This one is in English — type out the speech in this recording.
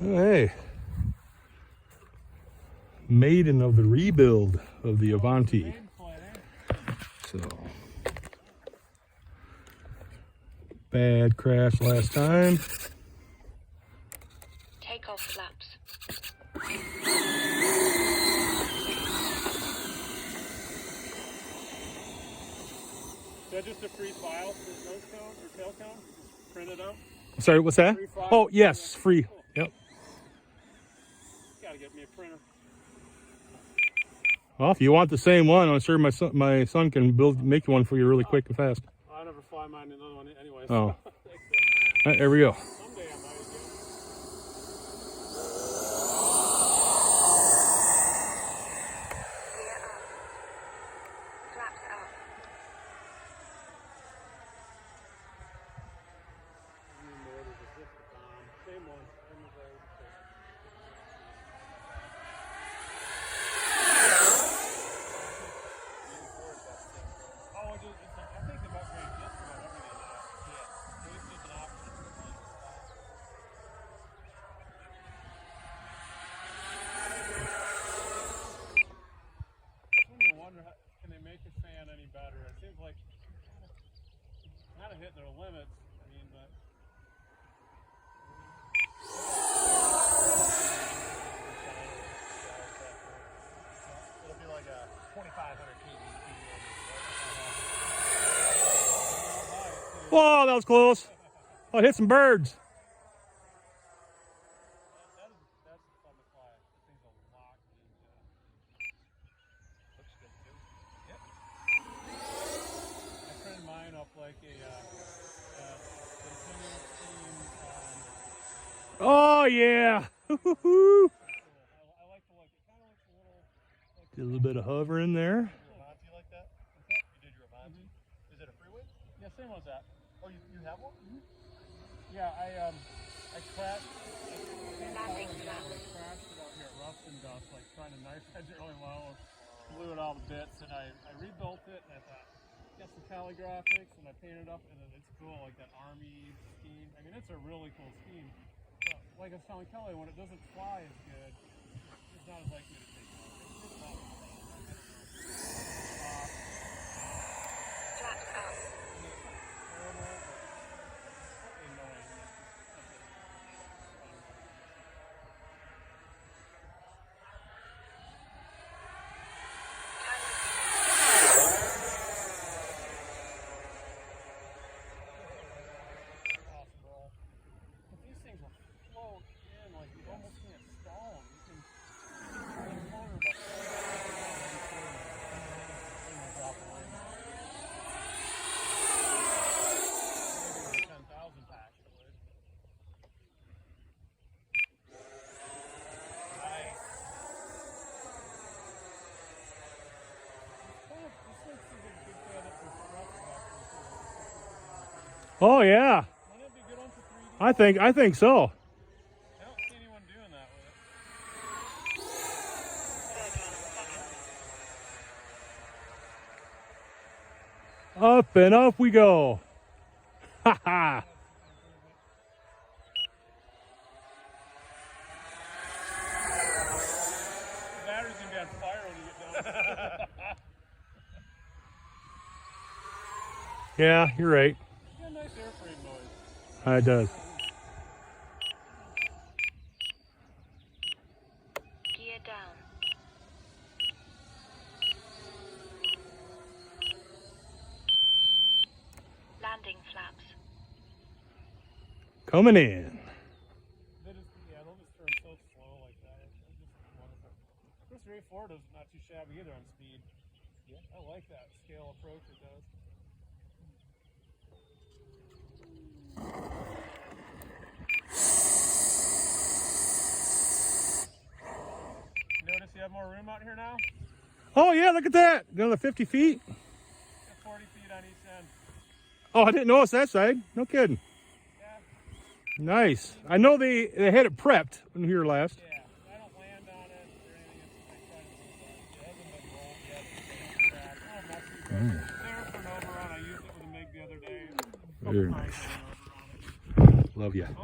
Hey, maiden of the rebuild of the Avanti. So, bad crash last time. Take off flaps. Is that just a free file for nose cone or tail cone? Print it out? Sorry, what's that? Free file? Oh, yes, free. Cool. Yep. Gotta get me a printer. Well, if you want the same one, I'm sure my son can make one for you really quick and fast. I never fly mine in another one anyway. Oh. All Thanks, right, there we go. someday I might again. Gear up. Flaps up. Same one. Oh, I think they've upgraded just about everything now. Yeah. It's just an option. I wonder how, can they make the fan any better? It seems like kind of hitting their limits. I mean, but it'll be like a 2,500 kV. Whoa, that was close. Oh, it hit some birds. That's fun to fly. This thing's a lot. Looks good too. Yep. I printed mine up like a continuous steam. Oh, yeah. I like the look. It kind of looks a little. Like Did a little bit of hovering there. your Avante like that? You did your Avante? Is it a Freewing? Yeah, same one as that. Oh, you have one? Yeah, I crashed. Landing flaps. I crashed it out here at Rust and Dust, like trying to knife edge it really well. Blew it all to bits, and I rebuilt it, and I thought, got some calligraphics, and I painted up, and it's cool, like that army scheme. I mean, it's a really cool scheme. But like I was telling Kelly, when it doesn't fly as good, it's not as likely to take off. It's not Flaps up. terrible, but slightly annoying. Possible. But these things will float in like you almost can't stall them. You can turn the corner about 10,000 pack it would. Nice. This looks like a good candidate for struts actually. Oh, yeah. Wouldn't it be a good one for 3D? I think so. I don't see anyone doing that with it. Up and up we go. Ha ha. The battery's gonna be on fire when you get done. Yeah, you're right. Got a nice airframe noise. It does. Gear down. Landing flaps. Coming in. They'll just turn so slow like that. It's just wonderful. This Ray Ford is not too shabby either on speed. Yeah, I like that scale approach it does. Notice you have more room out here now? Oh, yeah, look at that. Another 50 feet. Got 40 feet on each end. Oh, I didn't notice that side. No kidding. Yeah, Nice. I know they had it prepped when we were last. yeah. I don't land on it or anything. It hasn't been rolled yet. It hasn't cracked. Oh, messy. There for an overrun. I used it with a MiG the other day. Very Couple nice. times with an overrun. Love you. I like